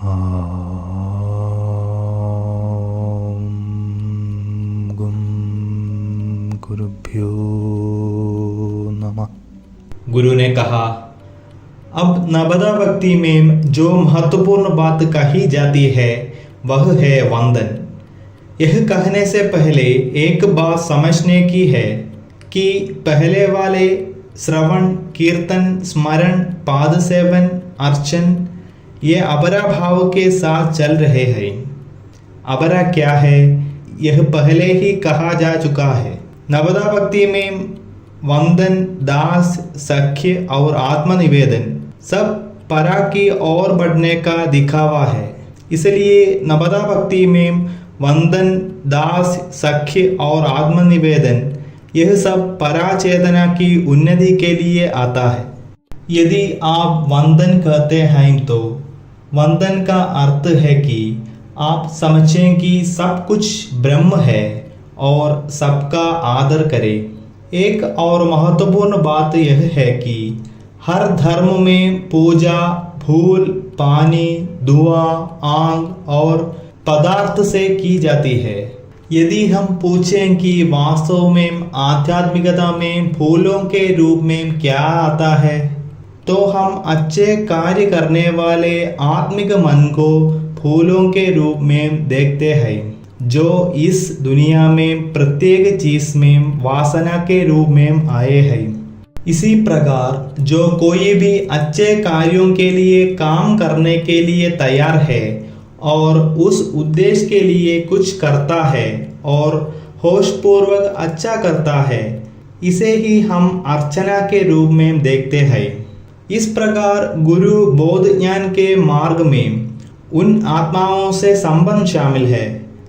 गुम गुरुभ्यो नमः। गुरु ने कहा, अब नवदा भक्ति में जो महत्वपूर्ण बात कही जाती है वह है वंदन। यह कहने से पहले एक बात समझने की है कि पहले वाले श्रवण, कीर्तन, स्मरण, पाद सेवन, अर्चन ये अबरा भाव के साथ चल रहे हैं। अबरा क्या है यह पहले ही कहा जा चुका है। नवदा भक्ति में वंदन, दास, सख्य और आत्मनिवेदन सब परा की ओर बढ़ने का दिखावा है। इसलिए नवदा भक्ति में वंदन, दास, सख्य और आत्मनिवेदन यह सब परा चेतना की उन्नति के लिए आता है। यदि आप वंदन कहते हैं तो वंदन का अर्थ है कि आप समझें कि सब कुछ ब्रह्म है और सबका आदर करें। एक और महत्वपूर्ण बात यह है कि हर धर्म में पूजा फूल, पानी, दुआ, आंग और पदार्थ से की जाती है। यदि हम पूछें कि वास्तव में आध्यात्मिकता में फूलों के रूप में क्या आता है, तो हम अच्छे कार्य करने वाले आत्मिक मन को फूलों के रूप में देखते हैं जो इस दुनिया में प्रत्येक चीज में वासना के रूप में आए हैं। इसी प्रकार जो कोई भी अच्छे कार्यों के लिए काम करने के लिए तैयार है और उस उद्देश्य के लिए कुछ करता है और होशपूर्वक अच्छा करता है, इसे ही हम अर्चना के रूप में देखते हैं। इस प्रकार गुरु बोध ज्ञान के मार्ग में उन आत्माओं से संबंध शामिल है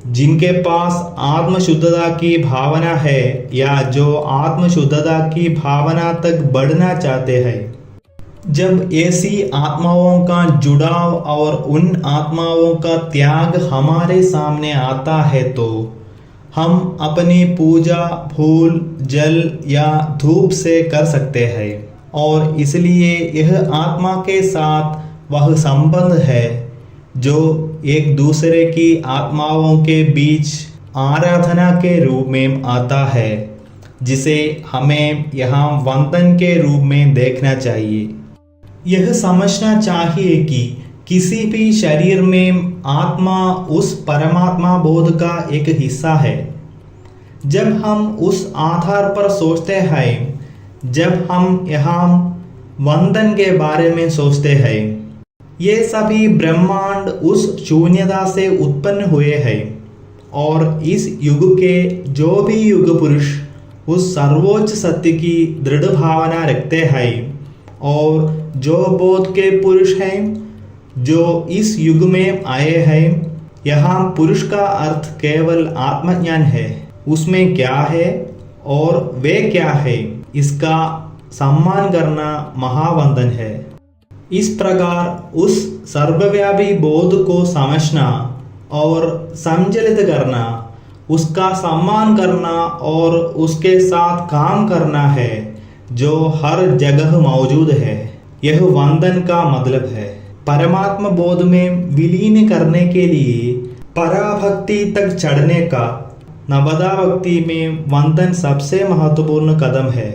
जिनके पास आत्मशुद्धता की भावना है या जो आत्मशुद्धता की भावना तक बढ़ना चाहते हैं। जब ऐसी आत्माओं का जुड़ाव और उन आत्माओं का त्याग हमारे सामने आता है तो हम अपनी पूजा फूल, जल या धूप से कर सकते हैं और इसलिए यह आत्मा के साथ वह संबंध है जो एक दूसरे की आत्माओं के बीच आराधना के रूप में आता है, जिसे हमें यहाँ वंदन के रूप में देखना चाहिए। यह समझना चाहिए कि किसी भी शरीर में आत्मा उस परमात्मा बोध का एक हिस्सा है। जब हम उस आधार पर सोचते हैं, जब हम यहाँ वंदन के बारे में सोचते हैं, ये सभी ब्रह्मांड उस शून्यता से उत्पन्न हुए हैं और इस युग के जो भी युग पुरुष उस सर्वोच्च सत्य की दृढ़ भावना रखते हैं और जो बोध के पुरुष हैं जो इस युग में आए हैं, यहाँ पुरुष का अर्थ केवल आत्मज्ञान है। उसमें क्या है और वे क्या है, इसका सम्मान करना महावंदन है। इस प्रकार उस सर्वव्यापी बोध को समझना और संचलित करना, उसका सम्मान करना और उसके साथ काम करना है जो हर जगह मौजूद है। यह वंदन का मतलब है। परमात्मा बोध में विलीन करने के लिए पराभक्ति तक चढ़ने का नवदा भक्ति में वंदन सबसे महत्वपूर्ण कदम है।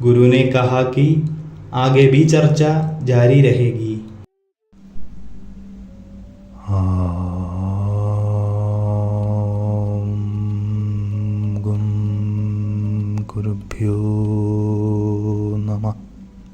गुरु ने कहा कि आगे भी चर्चा जारी रहेगी। गुम गुरुभ्यो नमः।